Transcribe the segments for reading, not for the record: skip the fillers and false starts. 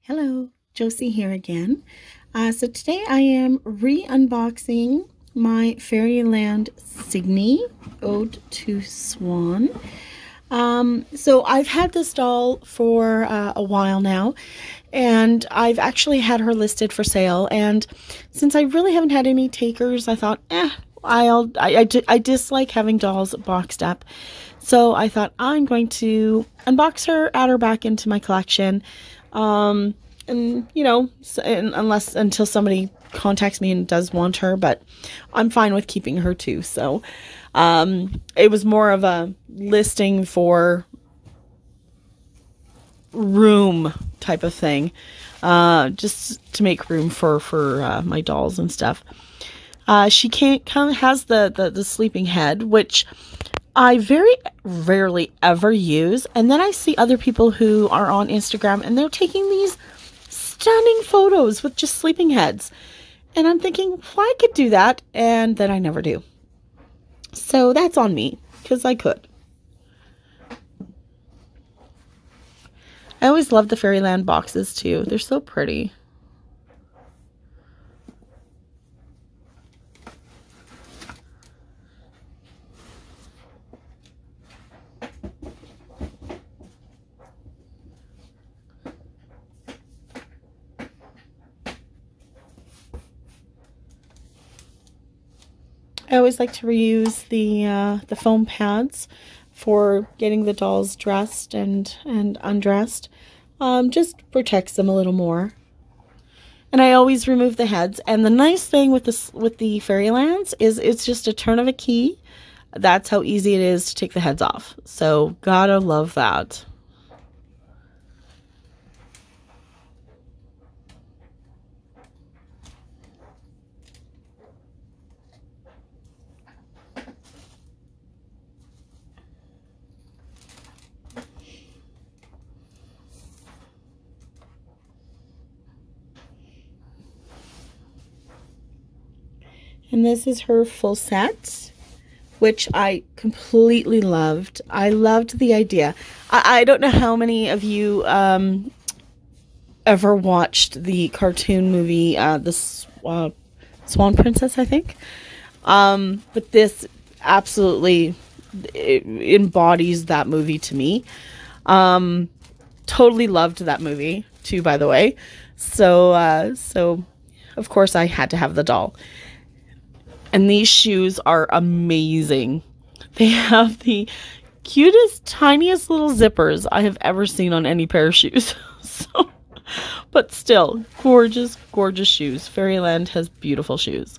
Hello, Josie here again. So today I am re-unboxing my Fairyland Cygne Ode to Swan. So I've had this doll for a while now, and I've actually had her listed for sale. And since I really haven't had any takers, I thought, I dislike having dolls boxed up. So I thought I'm going to unbox her, add her back into my collection. And you know, until somebody contacts me and does want her, but I'm fine with keeping her too. So, it was more of a listing for room type of thing, just to make room for my dolls and stuff. She has the sleeping head, which I very rarely ever use. And then I see other people who are on Instagram and they're taking these stunning photos with just sleeping heads. And I'm thinking, well, I could do that. And then I never do. So that's on me, because I could. I always love the Fairyland boxes too. They're so pretty. I always like to reuse the foam pads for getting the dolls dressed and undressed. Just protects them a little more. And I always remove the heads. And the nice thing with the Fairylands is it's just a turn of a key. That's how easy it is to take the heads off. So gotta love that. And this is her full set, which I completely loved. I loved the idea. I don't know how many of you ever watched the cartoon movie, the Swan Princess, I think. But this absolutely embodies that movie to me. Totally loved that movie too, by the way. So, so of course I had to have the doll. And these shoes are amazing. They have the cutest, tiniest little zippers I have ever seen on any pair of shoes. So, but still, gorgeous, gorgeous shoes. Fairyland has beautiful shoes.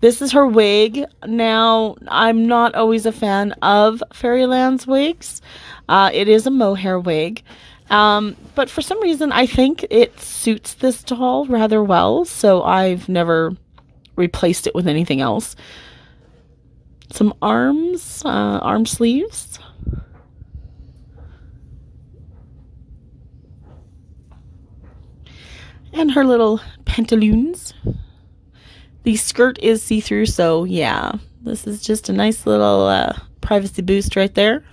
This is her wig. Now, I'm not always a fan of Fairyland's wigs. It is a mohair wig. But for some reason, I think it suits this doll rather well, so I've never replaced it with anything else. Some arm sleeves. And her little pantaloons. The skirt is see-through, so yeah, this is just a nice little privacy boost right there.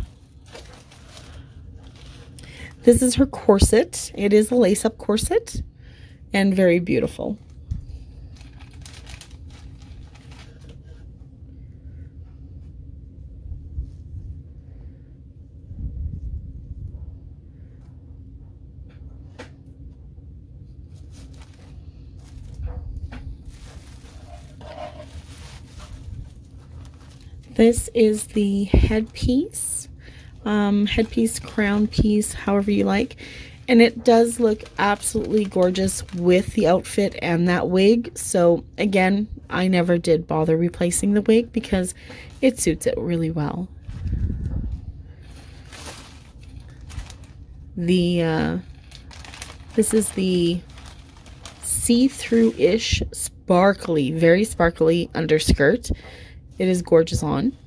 This is her corset. It is a lace-up corset and very beautiful. This is the headpiece. Headpiece, crown piece, however you like. And it does look absolutely gorgeous with the outfit and that wig. So again, I never did bother replacing the wig because it suits it really well. This is the see-through-ish sparkly, very sparkly underskirt. It is gorgeous on.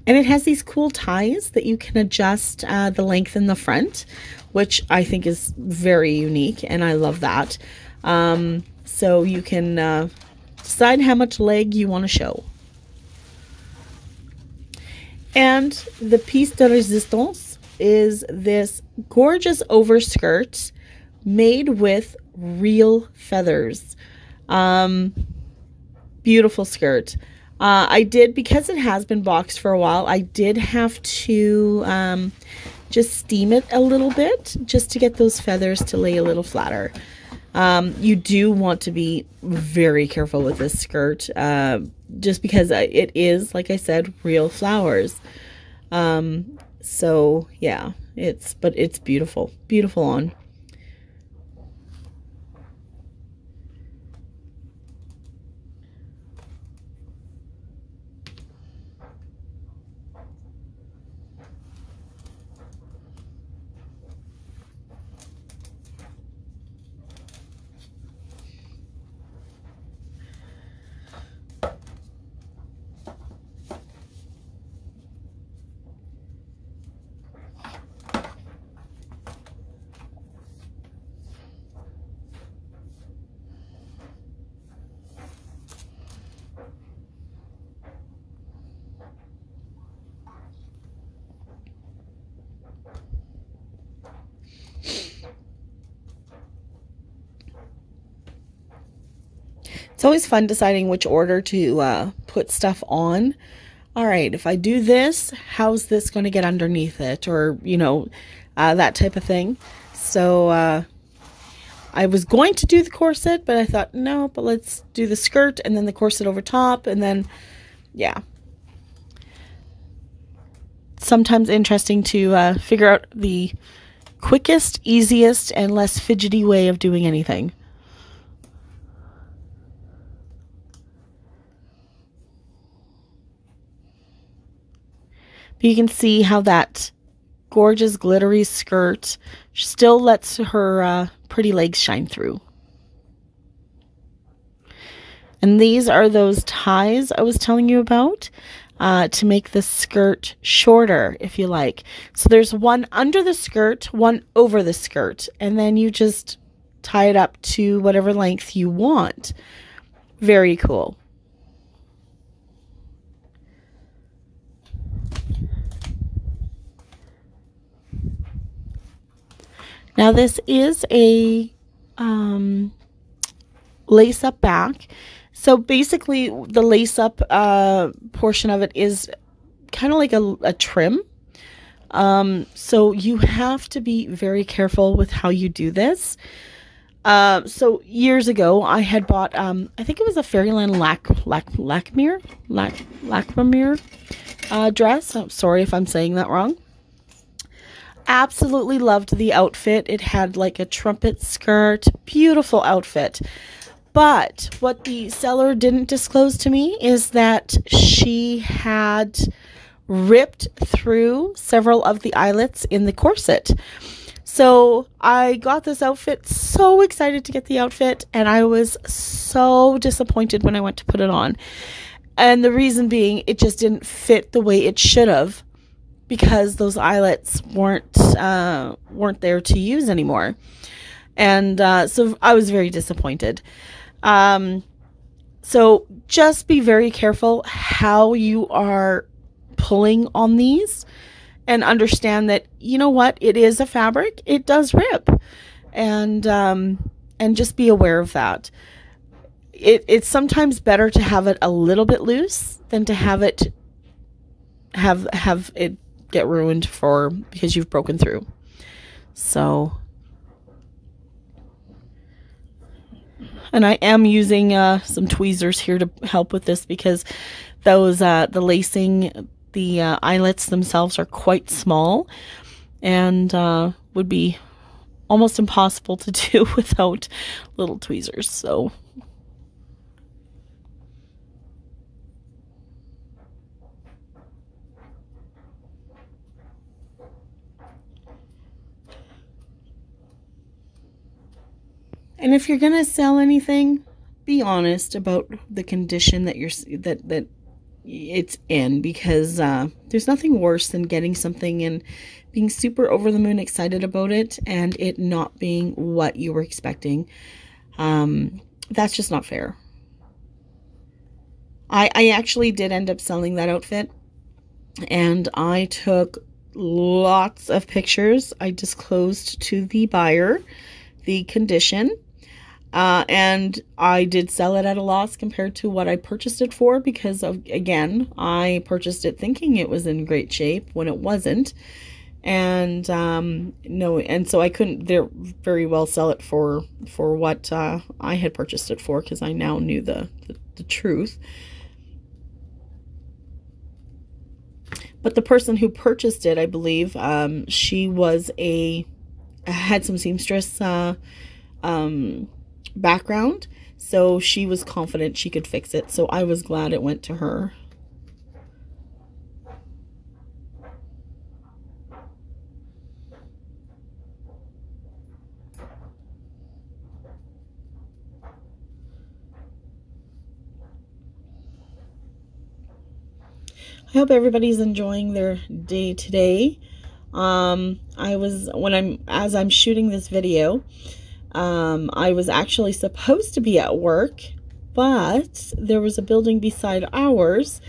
And it has these cool ties that you can adjust the length in the front, which I think is very unique, and I love that. So you can decide how much leg you want to show. And the piece de resistance is this gorgeous overskirt made with real feathers. Beautiful skirt. I did, because it has been boxed for a while, I did have to just steam it a little bit just to get those feathers to lay a little flatter. You do want to be very careful with this skirt, just because it is, like I said, real flowers. So yeah, but it's beautiful, beautiful on. It's always fun deciding which order to put stuff on. All right, if I do this, how's this going to get underneath it? Or, you know, that type of thing. So I was going to do the corset, but I thought, no, but let's do the skirt and then the corset over top. And then, yeah. Sometimes interesting to figure out the quickest, easiest, and less fidgety way of doing anything. But you can see how that gorgeous glittery skirt still lets her pretty legs shine through. And these are those ties I was telling you about to make the skirt shorter, if you like. So there's one under the skirt, one over the skirt, and then you just tie it up to whatever length you want. Very cool. Now this is a lace-up back. So basically the lace-up portion of it is kind of like a trim. So you have to be very careful with how you do this. So years ago I had bought, I think it was a Fairyland Lacmere dress. I'm sorry if I'm saying that wrong. Absolutely loved the outfit. It had like a trumpet skirt, beautiful outfit. But what the seller didn't disclose to me is that she had ripped through several of the eyelets in the corset. So I got this outfit, so excited to get the outfit, and I was so disappointed when I went to put it on. And the reason being, it just didn't fit the way it should have, because those eyelets weren't there to use anymore. And so I was very disappointed. So just be very careful how you are pulling on these, and understand that, you know what, it is a fabric, it does rip, and just be aware of that. It's sometimes better to have it a little bit loose than to have it get ruined because you've broken through. So, and I am using some tweezers here to help with this, because those the lacing, the eyelets themselves are quite small, and would be almost impossible to do without little tweezers. So and if you're gonna sell anything, be honest about the condition that that it's in, because there's nothing worse than getting something and being super over the moon excited about it and it not being what you were expecting. That's just not fair. I actually did end up selling that outfit, and I took lots of pictures. I disclosed to the buyer the condition, and I did sell it at a loss compared to what I purchased it for, because of, again, I purchased it thinking it was in great shape when it wasn't. And no, and so I couldn't very well sell it for what I had purchased it for, because I now knew the truth. But the person who purchased it, I believe, she was had some seamstress background, so she was confident she could fix it. So I was glad it went to her. I hope everybody's enjoying their day today. As I'm shooting this video, I was actually supposed to be at work, but there was a building beside ours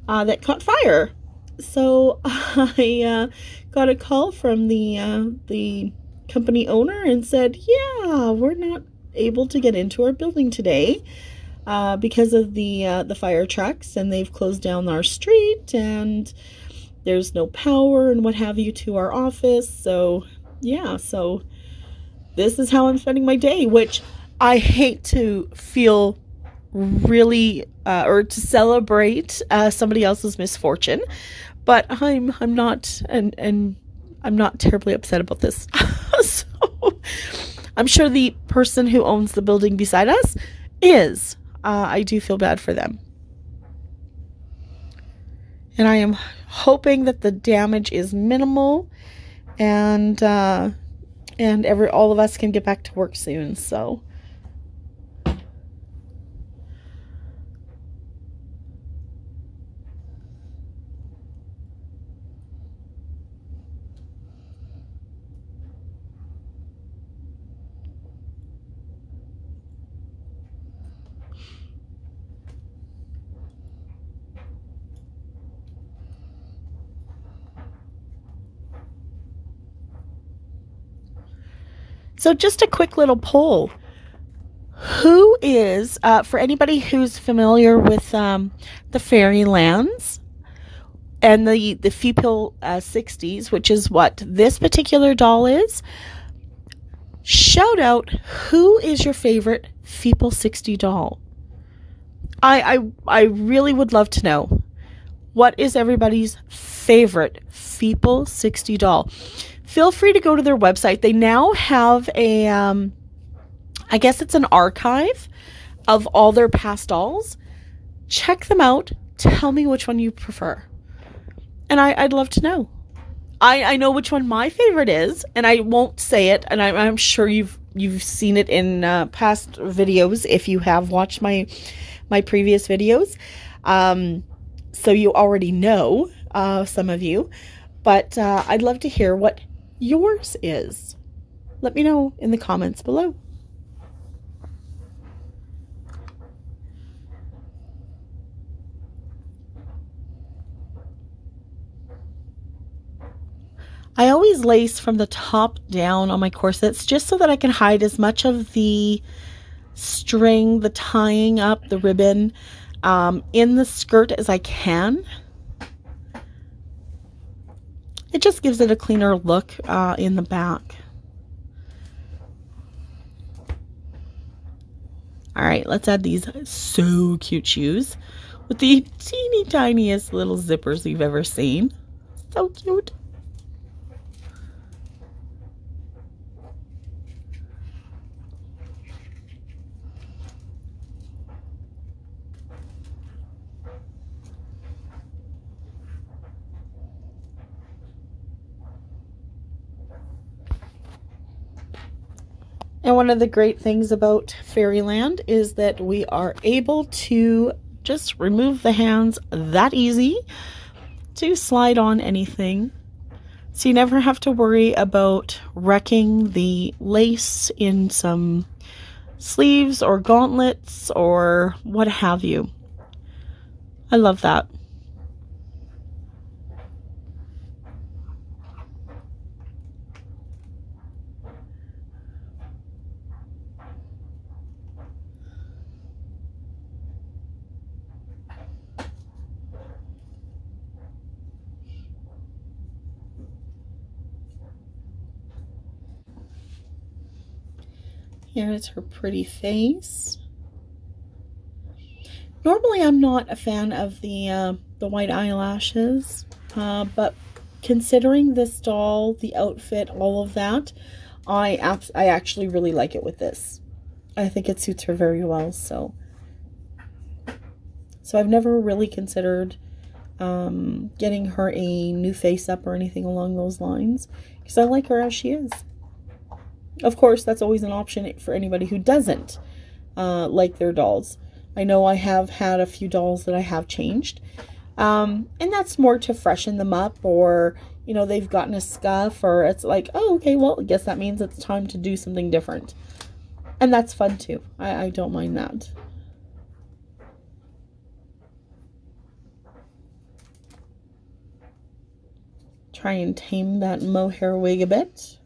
that caught fire. So I got a call from the company owner and said, yeah, we're not able to get into our building today because of the fire trucks, and they've closed down our street, and there's no power and what have you to our office. So yeah, so this is how I'm spending my day, which I hate to feel really or to celebrate somebody else's misfortune, but I'm not, and I'm not terribly upset about this. So I'm sure the person who owns the building beside us is. I do feel bad for them. And I am hoping that the damage is minimal, and all of us can get back to work soon. So just a quick little poll. Who is, for anybody who's familiar with the Fairylands and the Feeple 60s, which is what this particular doll is, shout out, who is your favorite Feeple 60 doll? I really would love to know. What is everybody's favorite Feeple 60 doll? Feel free to go to their website. They now have a, I guess it's an archive of all their past dolls. Check them out. Tell me which one you prefer. And I'd love to know. I know which one my favorite is, and I won't say it, and I'm sure you've seen it in past videos if you have watched my previous videos. So you already know, some of you. But I'd love to hear what yours is. Let me know in the comments below. I always lace from the top down on my corsets just so that I can hide as much of the string, the tying up, the ribbon in the skirt as I can. It just gives it a cleaner look in the back. All right, let's add these so cute shoes with the teeny tiniest little zippers you've ever seen. So cute. And one of the great things about Fairyland is that we are able to just remove the hands that easy to slide on anything. So you never have to worry about wrecking the lace in some sleeves or gauntlets or what have you. I love that. Here's her pretty face. Normally I'm not a fan of the white eyelashes, but considering this doll, the outfit, all of that, I actually really like it with this. I think it suits her very well, so I've never really considered getting her a new face up or anything along those lines, because I like her as she is. Of course, that's always an option for anybody who doesn't like their dolls. I know I have had a few dolls that I have changed, and that's more to freshen them up, or, you know, they've gotten a scuff, or it's like, oh, okay, well, I guess that means it's time to do something different. And that's fun too. I don't mind that. Try and tame that mohair wig a bit.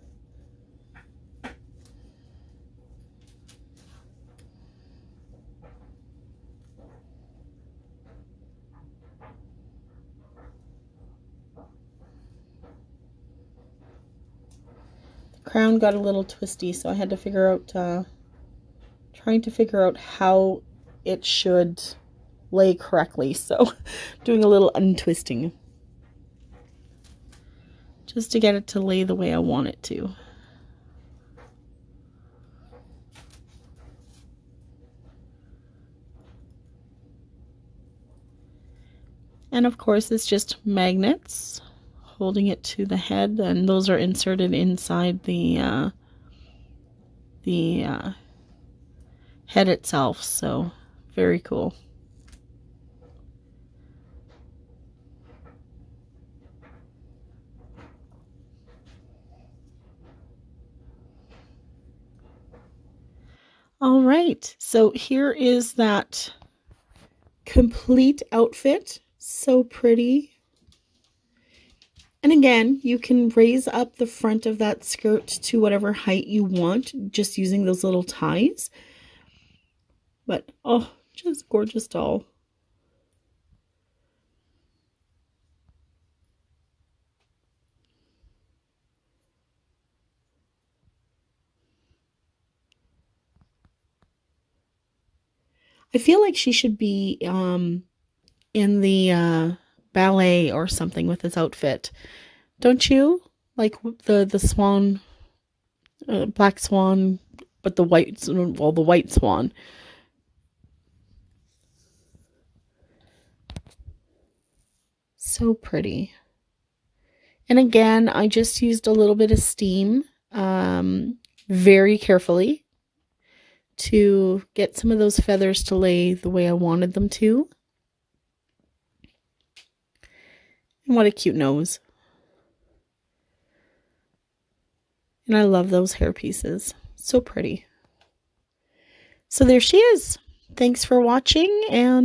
Crown got a little twisty, so I had to figure out, trying to figure out how it should lay correctly. So doing a little untwisting just to get it to lay the way I want it to. And of course, it's just magnets holding it to the head, and those are inserted inside the head itself, so very cool. All right, so here is that complete outfit. So pretty. And again, you can raise up the front of that skirt to whatever height you want, just using those little ties. But, oh, just gorgeous doll. I feel like she should be in the ballet or something with this outfit. Don't you? Like the swan, black swan, but the white, well, the white swan. So pretty. And again, I just used a little bit of steam, very carefully, to get some of those feathers to lay the way I wanted them to. And what a cute nose. And I love those hair pieces. So pretty. So there she is. Thanks for watching, and